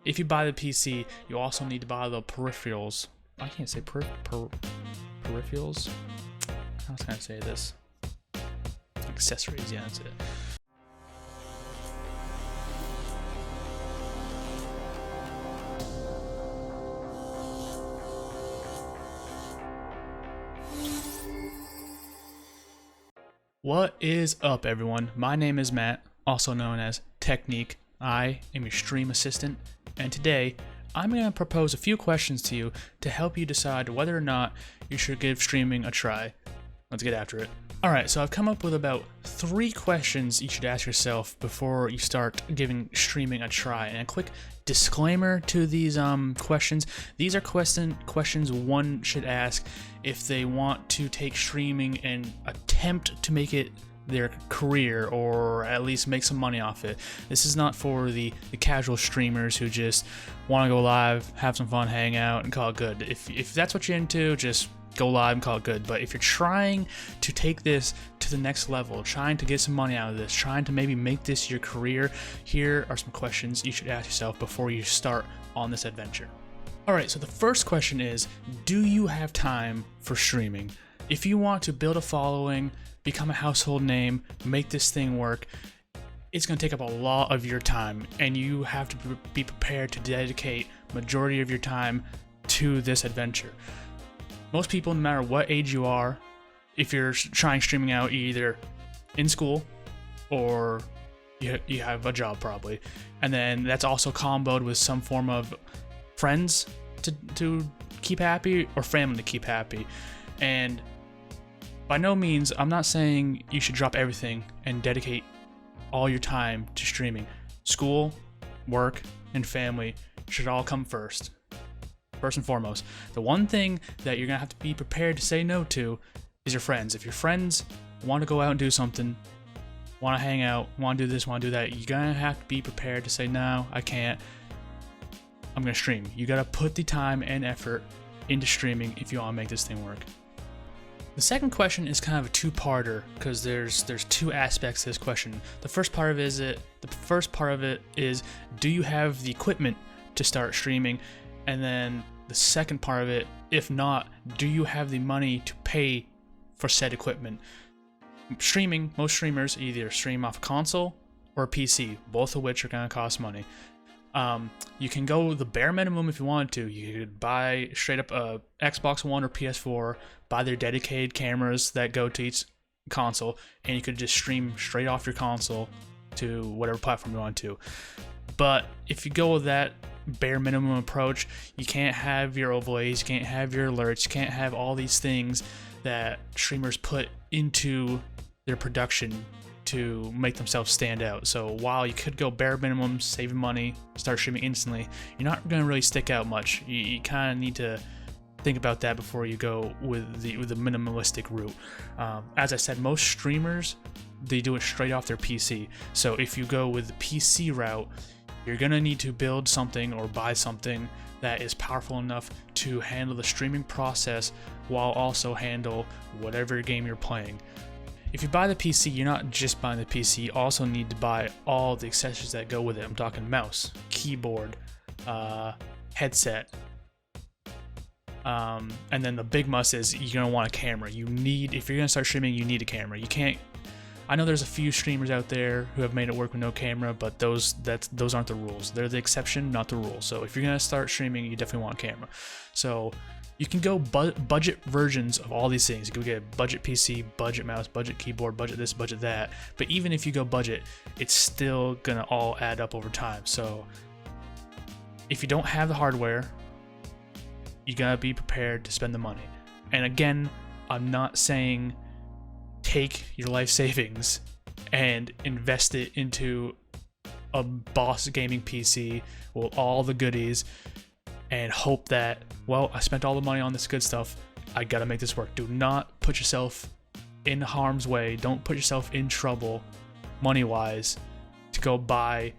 if you buy the PC, you also need to buy the peripherals. I can't say peripherals. How can I say this? Accessories, yeah, that's it. What is up, everyone? My name is Matt, also known as Technique. I am your stream assistant, and today I'm going to propose a few questions to you to help you decide whether or not you should give streaming a try. Let's get after it. Alright, so I've come up with about 3 questions you should ask yourself before you start giving streaming a try. And a quick disclaimer to these questions. These are questions one should ask if they want to take streaming and attempt to make it their career, or at least make some money off it. This is not for the casual streamers who just want to go live, have some fun, hang out, and call it good. If that's what you're into, just go live and call it good. But if you're trying to take this to the next level, trying to get some money out of this, trying to maybe make this your career, here are some questions you should ask yourself before you start on this adventure. Alright, so the first question is, do you have time for streaming? If you want to build a following, become a household name, make this thing work, it's going to take up a lot of your time, and you have to be prepared to dedicate majority of your time to this adventure. Most people, no matter what age you are, if you're trying streaming out, you're either in school or you have a job probably, and then that's also comboed with some form of friends to keep happy or family to keep happy. And by no means, I'm not saying you should drop everything and dedicate all your time to streaming. School, work, and family should all come first. First and foremost. The one thing that you're going to have to be prepared to say no to is your friends. If your friends want to go out and do something, want to hang out, want to do this, want to do that, you're going to have to be prepared to say, no, I can't. I'm going to stream. You got to put the time and effort into streaming if you want to make this thing work. The second question is kind of a two-parter because there's 2 aspects to this question. The first part of it is, do you have the equipment to start streaming? And then the second part of it, if not, do you have the money to pay for said equipment? Streaming, most streamers either stream off a console or a PC, both of which are going to cost money. You can go the bare minimum if you wanted to. You could buy straight up a Xbox One or PS4, buy their dedicated cameras that go to each console, and you could just stream straight off your console to whatever platform you want to. But if you go with that bare minimum approach, you can't have your overlays, you can't have your alerts, you can't have all these things that streamers put into their production to make themselves stand out. So while you could go bare minimum, save money, start streaming instantly, you're not going to really stick out much. You kind of need to think about that before you go with the minimalistic route. As I said, most streamers, they do it straight off their PC. So if you go with the PC route, you're going to need to build something or buy something that is powerful enough to handle the streaming process while also handle whatever game you're playing. If you buy the PC, you're not just buying the PC, you also need to buy all the accessories that go with it. I'm talking mouse, keyboard, headset, and then the big must is you're gonna want a camera. If you're gonna start streaming, you need a camera. You can't. I know there's a few streamers out there who have made it work with no camera, but those aren't the rules. They're the exception, not the rule. So if you're gonna start streaming, you definitely want a camera. So you can go budget versions of all these things. You can get budget PC, budget mouse, budget keyboard, budget this, budget that. But even if you go budget, it's still gonna all add up over time. So if you don't have the hardware, you gotta be prepared to spend the money. And again, I'm not saying take your life savings and invest it into a Boss gaming PC with all the goodies and hope that, well, I spent all the money on this good stuff, I gotta make this work. Do not put yourself in harm's way. Don't put yourself in trouble money-wise to go buy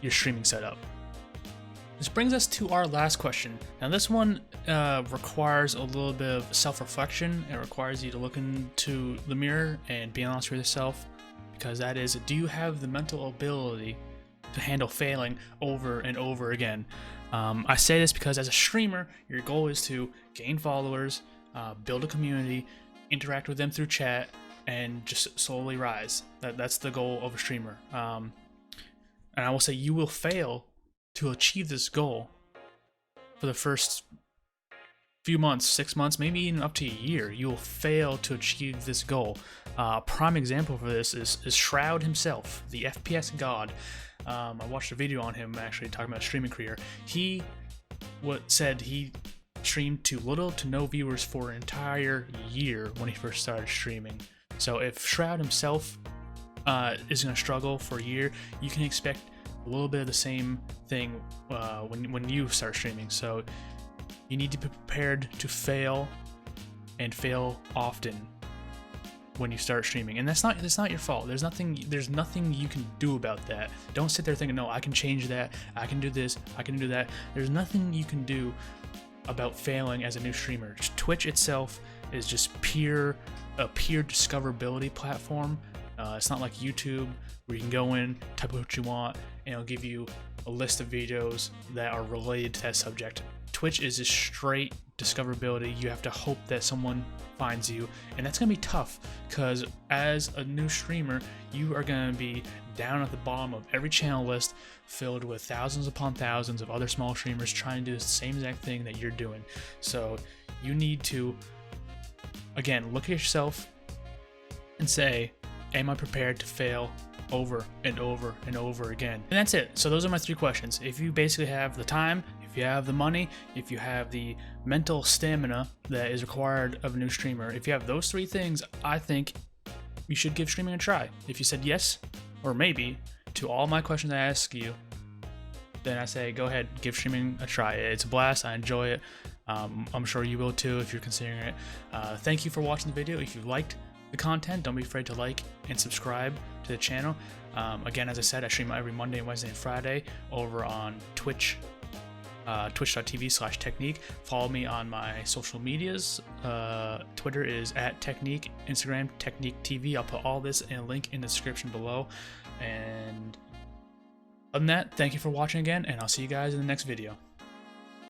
your streaming setup. This brings us to our last question. Now this one requires a little bit of self-reflection. It requires you to look into the mirror and be honest with yourself, because that is, do you have the mental ability to handle failing over and over again. I say this because as a streamer, your goal is to gain followers, build a community, interact with them through chat, and just slowly rise. That's the goal of a streamer. And I will say you will fail to achieve this goal for the first few months, 6 months, maybe even up to a year. You will fail to achieve this goal. A prime example for this is Shroud himself, the FPS god. I watched a video on him actually talking about streaming career. He said he streamed to little to no viewers for an entire year when he first started streaming. So if Shroud himself is going to struggle for a year, you can expect a little bit of the same thing when you start streaming. So you need to be prepared to fail, and fail often when you start streaming. And that's not your fault. There's nothing you can do about that. Don't sit there thinking, no, I can change that, I can do this, I can do that. There's nothing you can do about failing as a new streamer. Twitch itself is just a pure discoverability platform. It's not like YouTube where you can go in, type what you want, and it'll give you a list of videos that are related to that subject. Twitch is just straight discoverability. You have to hope that someone finds you, and that's gonna be tough because as a new streamer, you are gonna be down at the bottom of every channel list filled with thousands upon thousands of other small streamers trying to do the same exact thing that you're doing. So you need to, again, look at yourself and say, am I prepared to fail over and over and over again? And that's it. So those are my 3 questions. If you basically have the time, if you have the money, if you have the mental stamina that is required of a new streamer, if you have those 3 things, I think you should give streaming a try. If you said yes or maybe to all my questions I ask you, then I say go ahead, give streaming a try. It's a blast. I enjoy it. I'm sure you will too if you're considering it. Thank you for watching the video. If you liked the content, don't be afraid to like and subscribe to the channel. Again, as I said, I stream every Monday, Wednesday, and Friday over on Twitch, twitch.tv/Technique. Follow me on my social medias. Twitter is @Technique, Instagram Technique TV. I'll put all this in a link in the description below. And other than that, thank you for watching again, and I'll see you guys in the next video.